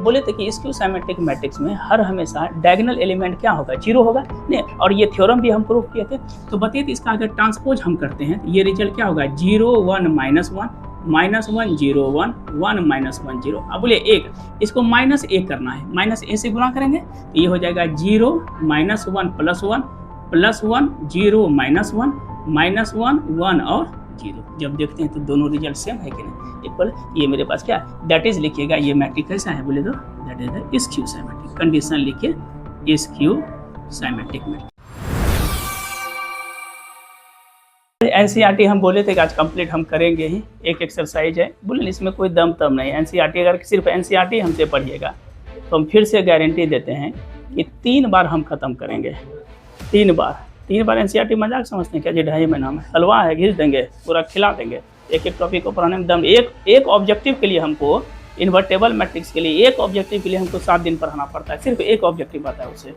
बोले थे कि स्क्यू सिमेट्रिक मैट्रिक्स में हर हमेशा डायगोनल एलिमेंट क्या होगा, 0 होगा नहीं, और ये थ्योरम भी हम प्रूव किए थे। तो बताइए इसका अगर ट्रांसपोज हम करते हैं तो ये रिजल्ट क्या होगा, 0 1 -1 -1 0 1 1 -1 0। अब बोलिए एक, इसको -a करना है, -a से गुणा करेंगे तो ये हो जाएगा 0 -1 +1 +1 0 -1 -1 1 और 0। जब देखते हैं तो दोनों रिजल्ट सेम है कि नहीं, इक्वल। ये मेरे पास क्या है, दैट इज लिखिएगा, ये मैट्रिक कैसा है बोले तो that is the skew symmetric. Condition लिखिए स्क्यू सिमेट्रिक मैट्रिक। एनसीईआरटी हम बोले थे कि आज कंप्लीट हम करेंगे ही, एक एक्सरसाइज है, बोले इसमें कोई दम तम नहीं। एनसीईआरटी अगर सिर्फ एनसीईआरटी हमसे पढ़िएगा तो हम फिर से गारंटी देते हैं कि 3 बार हम खत्म करेंगे, 3 बार। एनसीईआरटी मजाक समझते हैं क्या जी, 2.5 महीना में हलवा है, घिस देंगे, पूरा खिला देंगे। एक टॉपिक को पढ़ाने में दम, एक ऑब्जेक्टिव के लिए हमको, इन्वर्टेबल मैट्रिक्स के लिए एक ऑब्जेक्टिव के लिए हमको 7 दिन पढ़ाना पड़ता है, सिर्फ एक ऑब्जेक्टिव आता है उसे,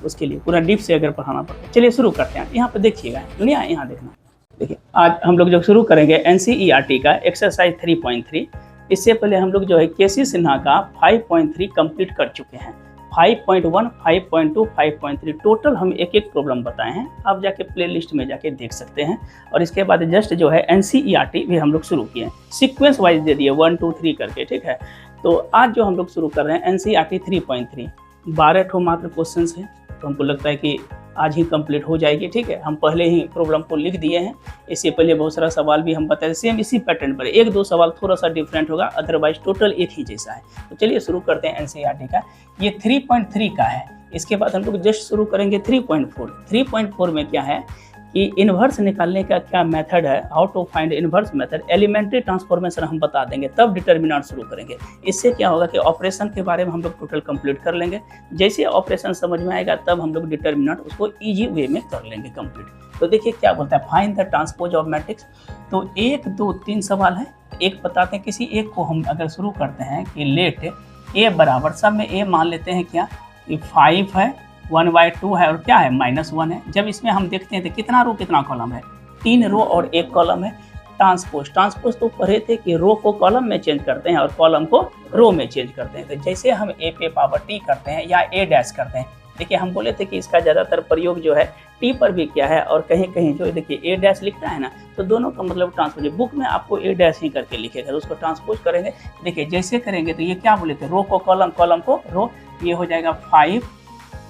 उसके लिए पूरा डीप से अगर पढ़ाना पड़ता है। चलिए शुरू करते हैं। यहाँ पर देखिएगा दुनिया, यहाँ देखना, देखिए आज हम लोग जो शुरू करेंगे एनसीईआरटी का एक्सरसाइज 3.3। इससे पहले हम लोग जो है केसी सिन्हा का 5.3 कंप्लीट कर चुके हैं। 5.1, 5.2, 5.3 टोटल हम एक प्रॉब्लम बताए हैं, आप जाके प्लेलिस्ट में जाके देख सकते हैं। और इसके बाद जस्ट जो है एनसीईआरटी भी हम लोग शुरू किए हैं, सीक्वेंस वाइज दे दिए 1 2 3 करके, ठीक है। तो आज जो हम लोग शुरू कर रहे हैं एनसीईआरटी 3.3, 12 ठो मात्र क्वेश्चन है, तो हमको लगता है कि आज ही कंप्लीट हो जाएगी, ठीक है। हम पहले ही प्रॉब्लम को लिख दिए हैं, इससे पहले बहुत सारा सवाल भी हम बताए, सेम इसी पैटर्न पर, 1-2 सवाल थोड़ा सा डिफरेंट होगा, अदरवाइज टोटल एक ही जैसा है। तो चलिए शुरू करते हैं एनसीईआरटी का। ये 3.3 का है, इसके बाद हम लोग जस्ट शुरू करेंगे 3.4। 3.4 में क्या है कि इन्वर्स निकालने का क्या मेथड है, how to find inverse method, elementary transformation हम बता देंगे, तब डिटर्मिनेंट शुरू करेंगे। इससे क्या होगा कि ऑपरेशन के बारे में हम लोग टोटल कंप्लीट कर लेंगे, जैसे ऑपरेशन समझ में आएगा तब हम लोग डिटर्मिनेंट उसको इजी वे में कर लेंगे कंप्लीट। तो देखिए क्या बोलता है, find the transpose of matrix. तो 1 2 3 सवाल है, एक बताते हैं, किसी एक को हम अगर शुरू करते हैं कि लेट ए बराबर, सब में ए मान लेते हैं क्या कि 5 है, 1/2 है और क्या है -1 है। जब इसमें हम देखते हैं तो कितना रो कितना कॉलम है, 3 रो और 1 कॉलम है। ट्रांसपोज तो पढ़े थे कि रो को कॉलम में चेंज करते हैं और कॉलम को रो में चेंज करते हैं। तो जैसे हम ए पे पावर टी करते हैं या ए डैश करते हैं, देखिए हम बोले थे कि इसका ज़्यादातर प्रयोग जो है टी पर भी किया है, और कहीं कहीं जो देखिए ए डैश लिखता है ना, तो दोनों का मतलब ट्रांसपोज, बुक में आपको ए डैश ही करके लिखेगा, तो उसको ट्रांसपोज करेंगे। देखिए जैसे करेंगे तो ये क्या बोले थे, रो को कॉलम, कॉलम को रो, ये हो जाएगा 5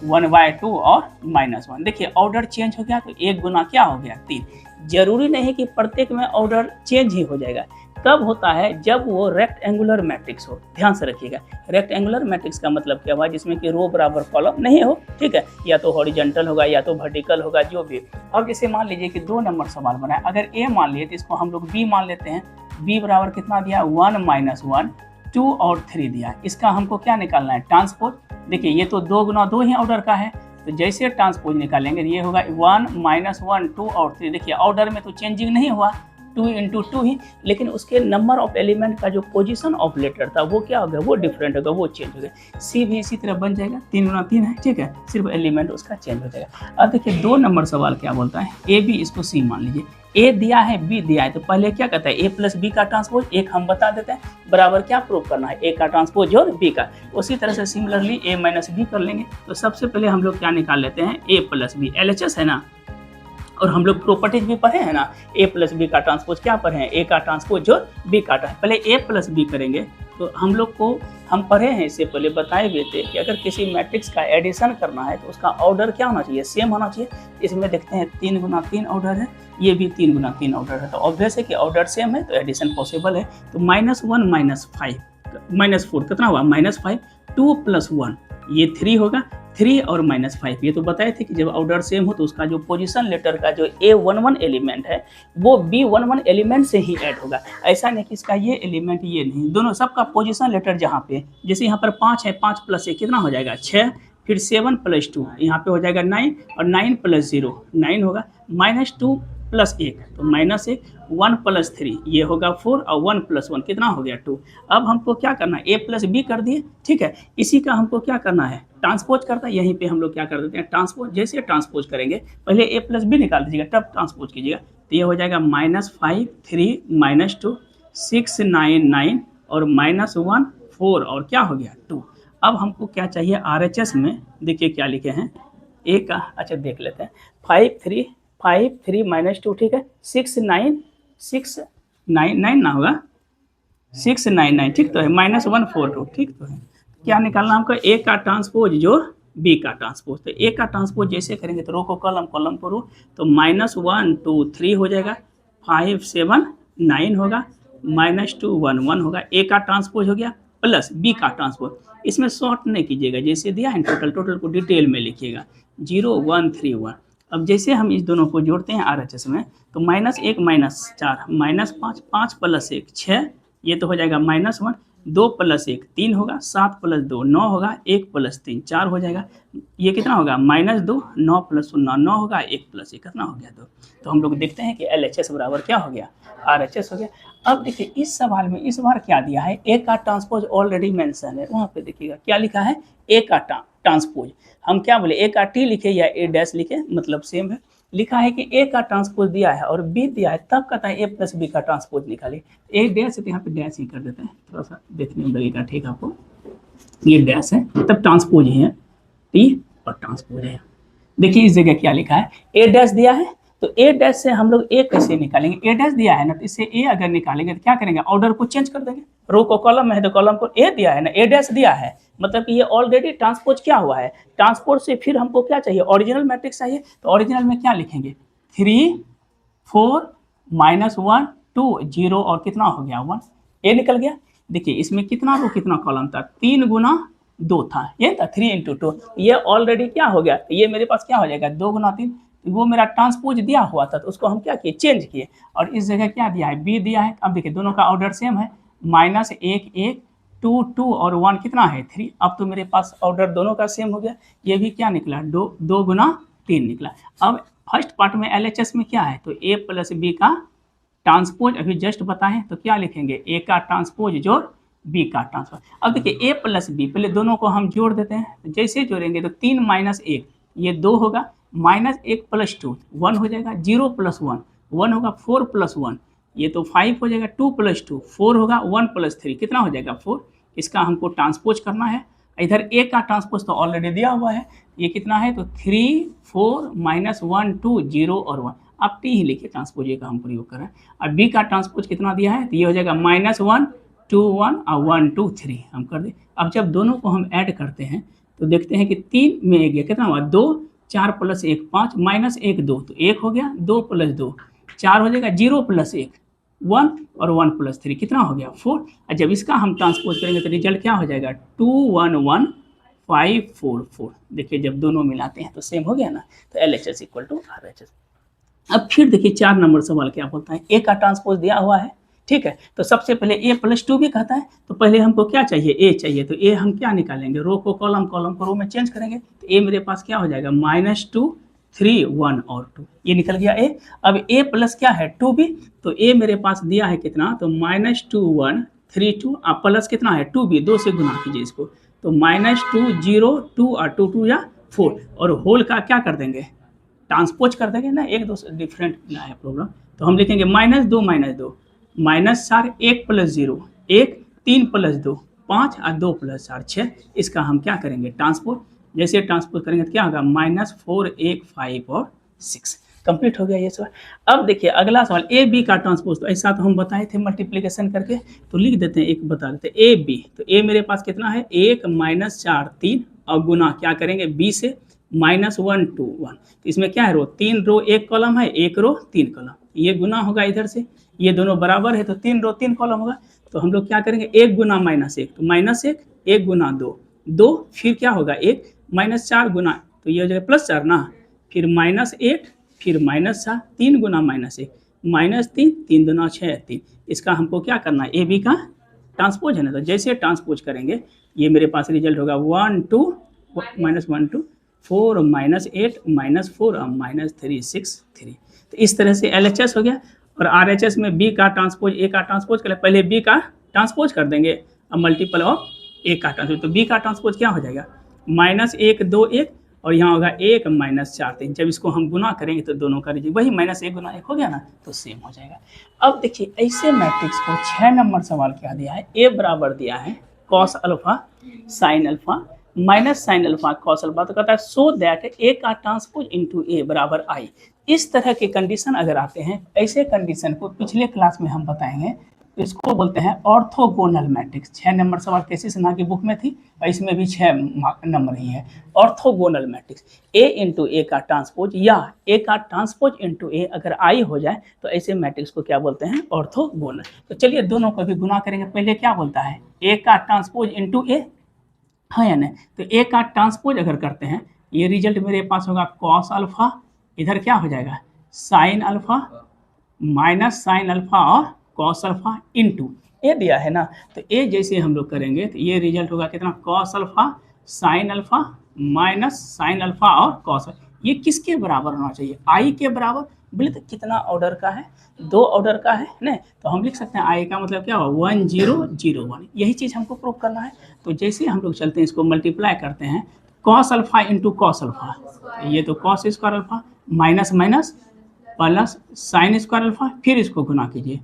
1/2 और -1। देखिए ऑर्डर चेंज हो गया, तो 1 गुना क्या हो गया 3। जरूरी नहीं कि प्रत्येक में ऑर्डर चेंज ही हो जाएगा, कब होता है जब वो रेक्टेंगुलर मैट्रिक्स हो। ध्यान से रखिएगा, रेक्टेंगुलर मैट्रिक्स का मतलब क्या हुआ, जिसमें कि रो बराबर कॉलम नहीं हो, ठीक है, या तो हॉरिजॉन्टल होगा या तो वर्टिकल होगा, जो भी। अब जैसे मान लीजिए कि 2 नंबर सवाल बनाए, अगर ए मान लिए तो इसको हम लोग बी मान लेते हैं। बी बराबर कितना दिया, 1 -1 2 और 3 दिया। इसका हमको क्या निकालना है, ट्रांसपोज। देखिए ये तो 2 गुना 2 ही ऑर्डर का है, तो जैसे ट्रांसपोज निकालेंगे ये होगा 1 -1 2 और 3। देखिए ऑर्डर में तो चेंजिंग नहीं हुआ, 2 × 2 ही, लेकिन उसके नंबर ऑफ एलिमेंट का जो पोजीशन ऑफ लेटर था वो क्या होगा, वो डिफरेंट होगा, वो चेंज हो गया। सी भी इसी तरह बन जाएगा, 3 × 3 है, ठीक है, सिर्फ एलिमेंट उसका चेंज हो जाएगा। अब देखिए 2 नंबर सवाल क्या बोलता है, ए बी, इसको सी मान लीजिए, ए दिया है बी दिया है, तो पहले क्या कहता है, ए प्लस बी का ट्रांसपोज, एक हम बता देते हैं, बराबर क्या प्रूव करना है, ए का ट्रांसपोज और बी का। उसी तरह से सिमिलरली ए माइनस बी कर लेंगे। तो सबसे पहले हम लोग क्या निकाल लेते हैं, ए प्लस बी, एलएचएस है ना, और हम लोग प्रॉपर्टीज भी पढ़े हैं ना, ए प्लस बी का ट्रांसपोज क्या पढ़े हैं, ए का ट्रांसपोज और बी का ट्रांसपोज। पहले ए प्लस बी करेंगे, तो हम लोग को हम पढ़े हैं, इससे पहले बताए हुए थे कि अगर किसी मैट्रिक्स का एडिशन करना है तो उसका ऑर्डर क्या होना चाहिए, सेम होना चाहिए। इसमें देखते हैं 3 × 3 ऑर्डर है, ये भी 3 × 3 ऑर्डर है, तो ऑब्वियस है कि ऑर्डर सेम है तो एडिशन पॉसिबल है। तो -1 -4 कितना हुआ, -5, 2 + 1 ये 3 होगा, 3 और -5। ये तो बताए थे कि जब ऑर्डर सेम हो तो उसका जो पोजीशन लेटर का जो A11 एलिमेंट है वो B11 एलिमेंट से ही ऐड होगा। ऐसा नहीं कि इसका ये एलिमेंट ये नहीं, दोनों सबका पोजीशन लेटर जहाँ पे, जैसे यहाँ पर 5 है, 5 + 1 कितना हो जाएगा 6, फिर 7 + 2 यहाँ पे हो जाएगा 9, और 9 + 0 9 होगा, -2 + 1 तो -1, 1 + 3 ये होगा 4, और 1 + 1 कितना हो गया 2। अब हमको क्या करना है, a + b कर दिए, ठीक है। इसी का हमको क्या करना है, ट्रांसपोज करता है, यहीं पे हम लोग क्या कर देते हैं, ट्रांसपोज। जैसे ट्रांसपोज करेंगे पहले a + b निकाल दीजिएगा, तब ट्रांसपोज कीजिएगा, तो ये हो जाएगा -5 3 -2 6 9 9 और -1 4 और क्या हो गया 2। अब हमको क्या चाहिए RHS में, देखिए क्या लिखे हैं ए का, अच्छा देख लेते हैं। 5 3 माइनस 2, ठीक है। 6 9 ना होगा, 699, ठीक तो है। -142, ठीक तो है। क्या निकालना हमको, ए का ट्रांसपोज जो बी का ट्रांसपोज। तो ए का ट्रांसपोज जैसे करेंगे तो रो को कॉलम, कॉलम को रो, तो -1 2 3 हो जाएगा, 5 7 9 होगा, -2 1 1 होगा। ए का ट्रांसपोज हो गया प्लस बी का ट्रांसपोज। इसमें शॉर्ट नहीं कीजिएगा, जैसे दिया है टोटल, टोटल को डिटेल में लिखिएगा 0 1 3 1। अब जैसे हम इस दोनों को जोड़ते हैं RHS में, तो -1 -4 -5 5 + 1 6, ये तो हो जाएगा -1, 2 + 1 3 होगा, 7 + 2 9 होगा, 1 + 3 4 हो जाएगा। ये कितना होगा -2, 9 + 0 9 होगा, 1 + 1 कितना हो गया 2। तो हम लोग देखते हैं कि LHS बराबर क्या हो गया, RHS हो गया। अब देखिए इस सवाल में इस बार क्या दिया है, ए का ट्रांसपोज ऑलरेडी मेंशन है, वहाँ पे देखिएगा क्या लिखा है, ए का ट्रांसपोज। हम क्या बोले, ए का टी लिखे या ए डैश लिखे, मतलब सेम है। लिखा है कि ए का ट्रांसपोज दिया है और बी दिया है, तब कहता है ए प्लस बी का ट्रांसपोज निकालिए। ए डैश है तो यहाँ पे डैश ही कर देते हैं, थोड़ा सा देखने में लगेगा ठीक आपको। ये डैश है तब ट्रांसपोज ही है, टी और ट्रांसपोज है। देखिए इस जगह क्या लिखा है, ए डैश दिया है, तो ए डैश से हम लोग ए कैसे निकालेंगे, ए डैश दिया है ना, तो इससे ए अगर निकालेंगे तो क्या करेंगे, ऑर्डर को चेंज कर देंगे। रो को कॉलम में है तो कॉलम को ए दिया है ना, ए डैश दिया है, मतलब कि ये ऑलरेडी ट्रांसपोज क्या हुआ है। ट्रांसपोज से फिर हमको क्या चाहिए, ओरिजिनल मैट्रिक्स चाहिए। तो ओरिजिनल में क्या लिखेंगे, 3 4 -1 2 0 और कितना हो गया 1, ए निकल गया। देखिए इसमें कितना रो कितना कॉलम था, 3 × 2 था, ये था 3 × 2, ये ऑलरेडी क्या हो गया, ये मेरे पास क्या हो जाएगा 2 × 3, वो मेरा ट्रांसपोज दिया हुआ था, तो उसको हम क्या किए, चेंज किए। और इस जगह क्या दिया है, बी दिया है। अब देखिए दोनों का ऑर्डर सेम है, -1 1 2 2 और 1 कितना है 3। अब तो मेरे पास ऑर्डर दोनों का सेम हो गया। ये भी क्या निकला, 2 × 3 निकला। अब फर्स्ट पार्ट में LHS में क्या है, तो ए प्लस बी का ट्रांसपोज अभी जस्ट बताएं, तो क्या लिखेंगे, ए का ट्रांसपोज जोड़ बी का ट्रांसपोज। अब देखिए ए प्लस बी, पहले दोनों को हम जोड़ देते हैं, तो जैसे जोड़ेंगे तो 3 - 1 ये 2 होगा, -1 + 2 1 हो जाएगा, 0 + 1 1 होगा, 4 + 1 ये तो 5 हो जाएगा, 2 + 2 4 होगा, 1 + 3 कितना हो जाएगा 4। इसका हमको ट्रांसपोज करना है। इधर ए का ट्रांसपोज तो ऑलरेडी दिया हुआ है, ये कितना है, तो 3 4 -1 2 0 और 1। आप टी ही लिखिए, ट्रांसपोज ए का हम प्रयोग कर रहे हैं। और बी का ट्रांसपोज कितना दिया है, तो ये हो जाएगा -1 2 1 और 1 2 3 हम कर दें। अब जब दोनों को हम ऐड करते हैं तो देखते हैं कि 3 में 1 गया, कितना हुआ 2, 4 + 1 5 -1 2, तो 1 हो गया, 2 + 2 4 हो जाएगा, 0 + 1 1 और 1 + 3 कितना हो गया 4। और जब इसका हम ट्रांसपोज करेंगे तो रिजल्ट क्या हो जाएगा 2 1 1 5 4 4। देखिए जब दोनों मिलाते हैं तो सेम हो गया ना, तो LHS = RHS। अब फिर देखिए 4 नंबर सवाल क्या बोलता है, ए का ट्रांसपोज दिया हुआ है, ठीक है। तो सबसे पहले ए + 2 भी कहता है, तो पहले हमको क्या चाहिए, ए चाहिए। तो ए हम क्या निकालेंगे, रो को कॉलम, कॉलम को रो में चेंज करेंगे। तो ए मेरे पास क्या हो जाएगा, -2 3 1 और 2, ये निकल गया ए। अब ए प्लस क्या है 2b, तो ए मेरे पास दिया है कितना, तो -2 1 3 2 अब प्लस कितना है 2b, 2 से गुना कीजिए इसको, तो -2 0 2 और 2 2 या 4, और होल का क्या कर देंगे, ट्रांसपोज कर देंगे ना, एक दो डिफरेंट ना है प्रॉब्लम। तो हम लिखेंगे -2 -2 -4 1 + 0 1 3 + 2 5 और 2 + 4 6। इसका हम क्या करेंगे ट्रांसपोज, जैसे ट्रांसपोज करेंगे तो क्या होगा -4 1 5 और 6। कंप्लीट हो गया ये सवाल। अब देखिए अगला सवाल, ए बी का ट्रांसपोज, तो ऐसा तो हम बताए थे मल्टीप्लिकेशन करके, तो लिख देते हैं, एक बता देते हैं ए बी। तो ए मेरे पास कितना है 1 -4 3 और गुना क्या करेंगे बी से -1 2 1। तो इसमें क्या है, रो 3 रो 1 कॉलम है, 1 रो 3 कॉलम, ये गुना होगा इधर से, ये दोनों बराबर है तो 3 रो 3 कॉलम होगा। तो हम लोग क्या करेंगे 1 गुना -1, तो -1 1 गुना 2 2, फिर क्या होगा 1 -4 गुना, तो ये हो जाएगा +4 ना, फिर -8 फिर -4 3 गुना -1 -3 3 दूना 6 3। इसका हमको क्या करना है, ए बी का ट्रांसपोज है ना, तो जैसे ट्रांसपोज करेंगे ये मेरे पास रिजल्ट होगा 1 2 -1 2 4 -8 -4 और -3 6 3। तो इस तरह से LHS हो गया। और RHS में बी का ट्रांसपोज ए का ट्रांसपोज करें, पहले बी का ट्रांसपोज कर देंगे अब मल्टीपल ऑफ ए का ट्रांसपोज, तो बी का ट्रांसपोज क्या हो जाएगा -1 2 1 और यहाँ होगा 1 -4 3। जब इसको हम गुना करेंगे तो दोनों का रिजल्ट वही -1 गुना 1 हो गया ना, तो सेम हो जाएगा। अब देखिए ऐसे मैट्रिक्स को 6 नंबर सवाल क्या दिया है, ए बराबर दिया है cos alpha sine alpha minus sine alpha cos alpha. तो कहता है सो दैट ए का ट्रांसपोज इनटू ए बराबर आई। इस तरह के कंडीशन अगर आते हैं, ऐसे कंडीशन को पिछले क्लास में हम बताएंगे, तो इसको बोलते हैं ऑर्थोगोनल मैट्रिक्स। 6 नंबर सवाल कैसी सिन्हा की बुक में थी और इसमें भी 6 नंबर ही है। ऑर्थोगोनल मैट्रिक्स ए इंटू ए का ट्रांसपोज या ए का ट्रांसपोज इंटू ए अगर आई हो जाए तो ऐसे मैट्रिक्स को क्या बोलते हैं? ऑर्थोगोनल। तो चलिए दोनों को भी गुना करेंगे। पहले क्या बोलता है? ए का ट्रांसपोज इंटू ए, हाँ या नहीं? तो ए का ट्रांसपोज अगर करते हैं, ये रिजल्ट मेरे पास होगा कॉस अल्फा, इधर क्या हो जाएगा sine alpha minus sine alpha और कॉस अल्फा इनटू ए दिया है ना। तो ए जैसे हम लोग करेंगे तो ये रिजल्ट होगा कितना? Cos alpha sine alpha minus sine alpha और कॉस। ये किसके बराबर होना चाहिए? आई के बराबर। बोले तो कितना ऑर्डर का है? 2 ऑर्डर का है ना। तो हम लिख सकते हैं आई का मतलब क्या होगा 1001। यही चीज़ हमको प्रूव करना है। तो जैसे हम लोग चलते हैं, इसको मल्टीप्लाई करते हैं, cos alpha into cos alpha, ये तो cos square alpha minus minus plus sine square alpha, फिर इसको गुना कीजिए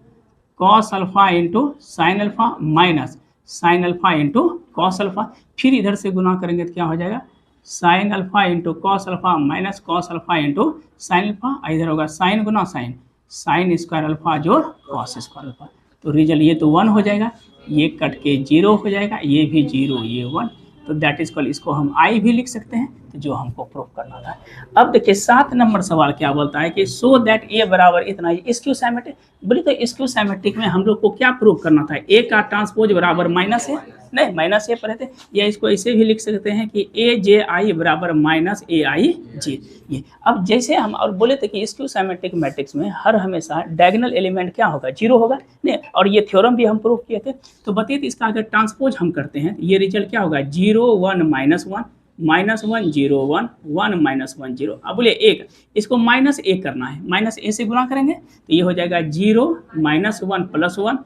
cos alpha into sine alpha minus sine alpha into cos alpha, फिर इधर से गुना करेंगे तो क्या हो जाएगा sine alpha into cos alpha minus cos alpha into sine alpha. इधर होगा साइन गुना साइन, साइन स्क्वायर अल्फा जोड़ कॉस स्क्वायर अल्फा। तो रिजल्ट ये तो 1 हो जाएगा, ये कट के 0 हो जाएगा, ये भी 0 ये 1। तो दैट इज कॉल, इसको हम आई भी लिख सकते हैं, तो जो हमको प्रूव करना था। अब देखिए 7 नंबर सवाल क्या बोलता है कि सो दैट ए बराबर इतना ही स्क्यू सिमेट्रिक। बोले तो स्क्यू सिमेट्रिक में हम लोग को क्या प्रूव करना था? ए का ट्रांसपोज बराबर माइनस ए, नहीं माइनस ए पढ़े थे, या इसको ऐसे भी लिख सकते हैं कि ए जे आई बराबर माइनस ए आई जे। ये अब जैसे हम और बोले थे कि स्क्यू सिमेट्रिक मैट्रिक्स में हर हमेशा डायगोनल एलिमेंट क्या होगा? 0 होगा नहीं। और ये थ्योरम भी हम प्रूव किए थे। तो बताइए तो इसका अगर ट्रांसपोज हम करते हैं तो ये रिजल्ट क्या होगा 0 1 माइनस 1 माइनस 1 0 1 1 माइनस 1 0। अब बोले एक, इसको माइनस ए करना है, माइनस ए से गुणा करेंगे तो ये हो जाएगा 0 minus 1 plus 1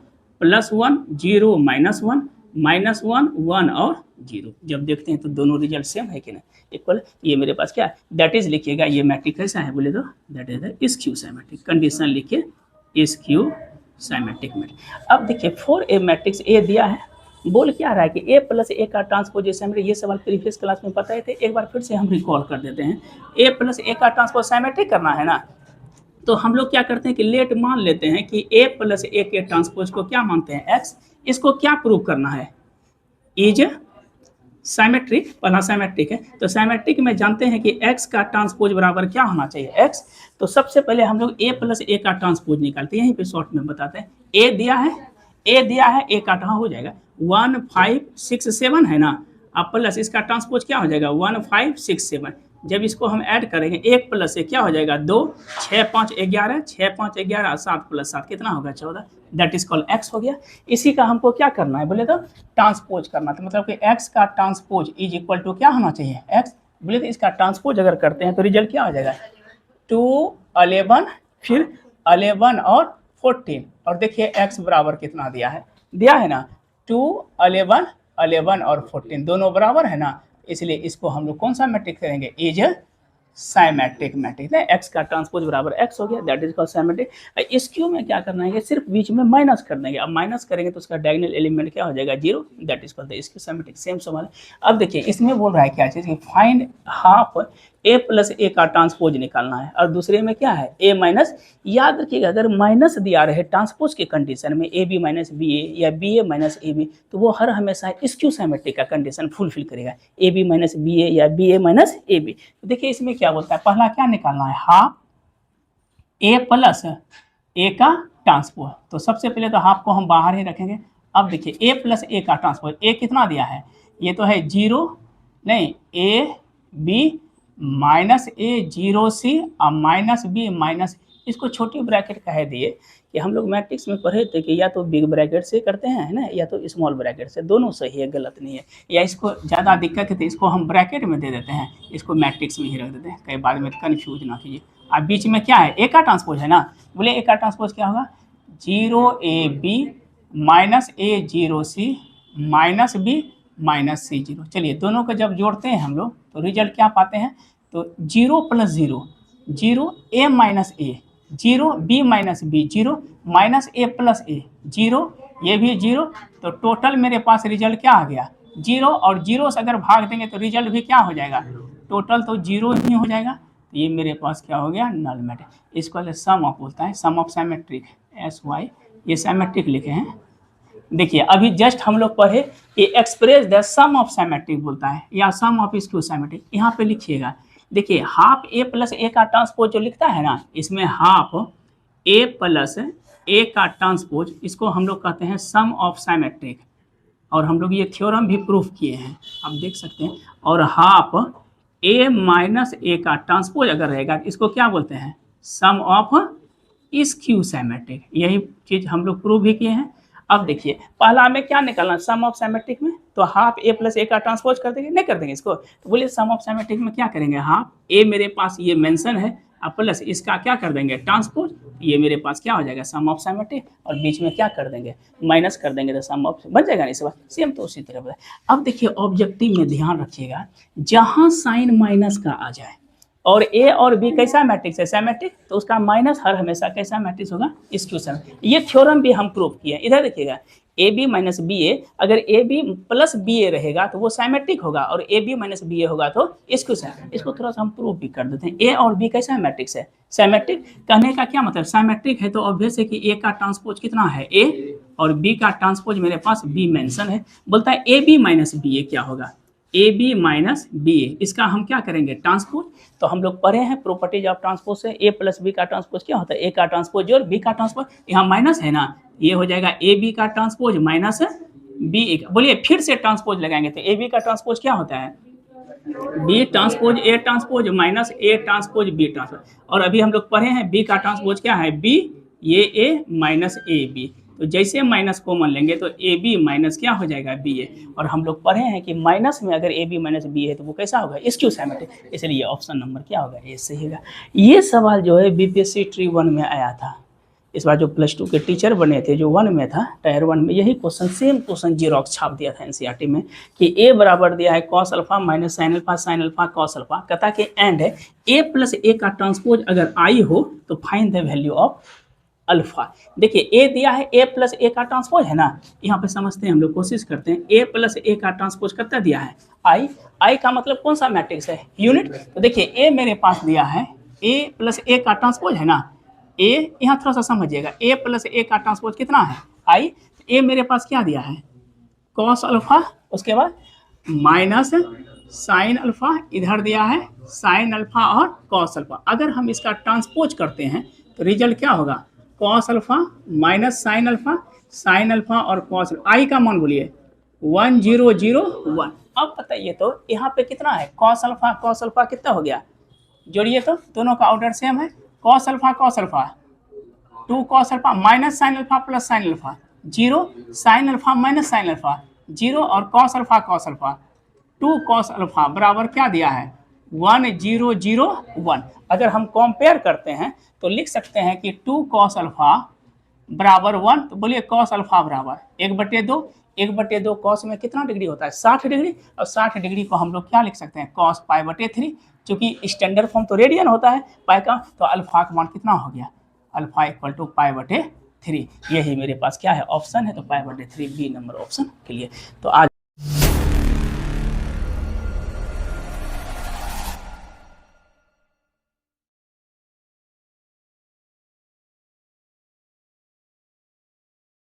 plus 1 0 minus 1 minus 1 1 और 0। जब देखते हैं तो दोनों रिजल्ट सेम है कि नहीं, इक्वल। ये मेरे पास क्या है? दैट इज लिखिएगा, ये मैट्रिक्स कैसा है बोले तो that is the skew symmetric. Condition लिखिए स्क्यू सिमेट्रिक मैट्रिक्स। अब देखिए फॉर ए मैट्रिक्स ए दिया है, बोल क्या रहा है कि ए प्लस ए का ट्रांसपोज, जैसे हमें ये सवाल प्रीवियस क्लास में पता ही थे, एक बार फिर से हम रिकॉल कर देते हैं। ए प्लस ए का ट्रांसपोज सिमेट्रिक करना है ना, तो हम लोग क्या करते हैं कि लेट मान लेते हैं कि ए प्लस ए के ट्रांसपोज को क्या मानते हैं? एक्स। इसको क्या प्रूव करना है? इज सिमेट्रिक, पहला सिमेट्रिक है। तो सिमेट्रिक में जानते हैं कि x का ट्रांसपोज बराबर क्या होना चाहिए? x। तो सबसे पहले हम लोग a प्लस ए का ट्रांसपोज निकालते हैं, यहीं पे शॉर्ट में बताते हैं। a दिया है, a दिया है, a का हो जाएगा 1 5 6 7 है ना। अब प्लस इसका ट्रांसपोज क्या हो जाएगा 1 5 6 7। जब इसको हम ऐड करेंगे 1 प्लस से क्या हो जाएगा 2 6 5 11 6 5 11 7 प्लस 7 कितना होगा 14। दैट इज कॉल्ड एक्स हो गया। इसी का हमको क्या करना है बोले तो ट्रांसपोज करना। तो मतलब कि एक्स का ट्रांसपोज इज इक्वल टू क्या होना चाहिए? एक्स। बोले तो इसका ट्रांसपोज अगर करते हैं तो रिजल्ट क्या हो जाएगा 2 11 फिर 11 और 14। और देखिए एक्स बराबर कितना दिया है? दिया है ना 2 11 11 और 14 दोनों बराबर है ना, इसलिए इसको हम लोग कौन सा मैट्रिक्स करेंगे? इज साइमेट्रिक मैट्रिक्स है। एक्स का ट्रांसपोज बराबर एक्स हो गया, दैट इज कॉल्ड साइमेट्रिक। इस क्यू में क्या करना है कि सिर्फ बीच में माइनस कर देंगे। अब माइनस करेंगे तो उसका डायगोनल एलिमेंट क्या हो जाएगा 0, दैट इज कॉल्ड इसके साइमेट्रिक। सेम सवाल है। अब देखिए इसमें बोल रहा है क्या चीज़ कि फाइंड हाफ ए प्लस ए का ट्रांसपोज निकालना है, और दूसरे में क्या है ए माइनस। याद रखिएगा अगर माइनस दिया रहे ट्रांसपोज के कंडीशन में A B minus B A या B A minus A B, तो वो हर हमेशा स्क्यू सिमेट्रिक का कंडीशन फुलफिल करेगा, A B minus B A या B A minus A B. तो देखिए इसमें क्या बोलता है, पहला क्या निकालना है हाफ ए प्लस ए का ट्रांसपोज। तो सबसे पहले तो हाफ को हम बाहर ही रखेंगे। अब देखिए ए प्लस ए का ट्रांसपोज, ए कितना दिया है? ये तो है 0 नहीं ए बी माइनस ए 0 सी और माइनस बी माइनस, इसको छोटी ब्रैकेट कह दिए कि हम लोग मैट्रिक्स में पढ़े थे कि या तो बिग ब्रैकेट से करते हैं है ना, या तो स्मॉल ब्रैकेट से, दोनों सही है, गलत नहीं है। या इसको ज़्यादा दिक्कत है तो इसको हम ब्रैकेट में दे देते हैं, इसको मैट्रिक्स में ही रख देते हैं, कई बाद में कन्फ्यूज ना कीजिए। अब बीच में क्या है? ए का ट्रांसपोज है ना। बोले ए का ट्रांसपोज क्या होगा 0 a B minus a 0 c minus b minus c 0। चलिए दोनों को जब जोड़ते हैं हम लोग तो रिजल्ट क्या पाते हैं? तो 0 plus 0 0 a minus a zero, b minus b zero, minus a plus a zero, ये भी जीरो। तो टोटल मेरे पास रिजल्ट क्या आ गया, जीरो। और जीरो से अगर भाग देंगे तो रिजल्ट भी क्या हो जाएगा, टोटल तो जीरो ही हो जाएगा। तो ये मेरे पास क्या हो गया, नल मैट्रिक्स। इसको सम ऑफ बोलता है, sum of symmetric, S Y, ये सिमेट्रिक लिखे हैं। देखिए अभी जस्ट हम लोग पढ़े कि express the sum of symmetric बोलता है, या सम ऑफ स्क्यू सिमेट्रिक। यहाँ पे लिखिएगा, देखिए हाफ ए प्लस ए का ट्रांसपोज जो लिखता है ना, इसमें हाफ ए प्लस ए का ट्रांसपोज, इसको हम लोग कहते हैं सम ऑफ सिमेट्रिक। और हम लोग ये थ्योरम भी प्रूफ किए हैं, आप देख सकते हैं। और हाफ ए माइनस ए का ट्रांसपोज अगर रहेगा तो इसको क्या बोलते हैं, सम ऑफ स्क्यू सिमेट्रिक। यही चीज हम लोग प्रूव भी किए हैं। अब देखिए पहला हमें क्या निकालना, सम ऑफ सिमेट्रिक में तो हाफ ए प्लस ए का ट्रांसपोज कर देंगे, नहीं कर देंगे इसको, तो बोलिए सम ऑफ सिमेट्रिक में क्या करेंगे, हाफ ए मेरे पास ये मेंशन है, अब प्लस इसका क्या कर देंगे ट्रांसपोज, ये मेरे पास क्या हो जाएगा सम ऑफ सिमेट्रिक, और बीच में क्या कर देंगे माइनस कर देंगे, तो सम ऑफ बन जाएगा। इस बार सेम तो उसी तरह बताए। अब देखिए ऑब्जेक्टिव में ध्यान रखिएगा, जहां साइन माइनस का आ जाए और ए और बी कैसा मैट्रिक्स है, सिमेट्रिक, तो उसका माइनस हर हमेशा कैसा मैट्रिक्स होगा, स्क्यू सिमेट्रिक। ये थ्योरम भी हम प्रूव किए। इधर देखिएगा, ए बी माइनस बी ए, अगर ए बी प्लस बी ए रहेगा तो वो सिमेट्रिक होगा, और ए बी माइनस बी ए होगा तो स्क्यू सिमेट्रिक। इसको थोड़ा सा हम प्रूव भी कर देते हैं। ए और बी कैसा मैट्रिक्स है, सिमेट्रिक। कहने का क्या मतलब, सिमेट्रिक है तो ऑब्वियस है कि ए का ट्रांसपोज कितना है, ए, और बी का ट्रांसपोज मेरे पास बी मेंशन है। बोलता है ए बी माइनस बी ए क्या होगा, ए बी माइनस बी ए, इसका हम क्या करेंगे ट्रांसपोज। तो हम लोग पढ़े हैं प्रॉपर्टीज ऑफ ट्रांसपोज से, ए प्लस बी का ट्रांसपोज क्या होता है, ए का ट्रांसपोज और बी का ट्रांसपोज, यहाँ माइनस है ना, ये हो जाएगा ए बी का ट्रांसपोज माइनस बी ए। बोलिए फिर से ट्रांसपोज लगाएंगे तो ए बी का ट्रांसपोज क्या होता है, B transpose A transpose minus A transpose B transpose. और अभी हम लोग पढ़े हैं बी का ट्रांसपोज क्या है, बी, ये ए माइनस ए बी, तो जैसे माइनस कॉमन लेंगे तो ए बी माइनस क्या हो जाएगा, बी ए। और हम लोग पढ़े हैं कि माइनस में अगर ए बी माइनस बी है तो वो कैसा होगा, स्क्यू सिमेट्रिक, इसलिए ऑप्शन नंबर क्या होगा, ए सही होगा। ये सवाल जो है बीपीएससी ट्री 1 में आया था। इस बार जो +2 के टीचर बने थे, जो 1 में था, टायर 1 में, यही क्वेश्चन सेम क्वेश्चन जीरोक्स छाप दिया था एनसीईआरटी में कि ए बराबर दिया है cos alpha minus sine alpha cos alpha, कहता कि एंड है ए प्लस ए का ट्रांसपोज अगर आई हो तो find the value of alpha. देखिए ए दिया है, ए प्लस ए का ट्रांसपोज है ना, यहाँ पे समझते हैं हम लोग, कोशिश करते हैं। ए प्लस ए का ट्रांसपोज कितना दिया है, आई। आई का मतलब कौन सा मैट्रिक्स है, यूनिट। तो देखिए ए मेरे पास दिया है, ए प्लस ए का ट्रांसपोज है ना, ए, यहाँ थोड़ा सा समझिएगा, ए प्लस ए का ट्रांसपोज कितना है, आई। ए मेरे पास क्या दिया है, कॉस अल्फा, उसके बाद माइनस साइन अल्फा, इधर दिया है साइन अल्फा और कॉस अल्फा। अगर हम इसका ट्रांसपोज करते हैं तो रिजल्ट क्या होगा, cos alpha minus sine alpha और कॉस। आई का मान बोलिए 1001। अब बताइए तो यहाँ पे कितना है, कॉस अल्फा कितना हो गया, जोड़िए तो दोनों का ऑर्डर सेम है, cos alpha 2 cos alpha minus sine alpha plus sine alpha 0, sine alpha minus sine alpha 0, और कॉस अल्फा 2 कॉस अल्फा बराबर क्या दिया है 1001। अगर हम कंपेयर करते हैं तो लिख सकते हैं कि 2 कॉस अल्फा बराबर 1, तो बोलिए कॉस अल्फा बराबर 1/2, 1/2 कॉस में कितना डिग्री होता है 60 डिग्री, और 60 डिग्री को हम लोग क्या लिख सकते हैं, कॉस π/3, क्योंकि स्टैंडर्ड फॉर्म तो रेडियन होता है पाई का, तो अल्फा का मान कितना हो गया, अल्फा इक्वल टू π/3। यही मेरे पास क्या है ऑप्शन है, तो π/3 बी नंबर ऑप्शन के लिए। तो आज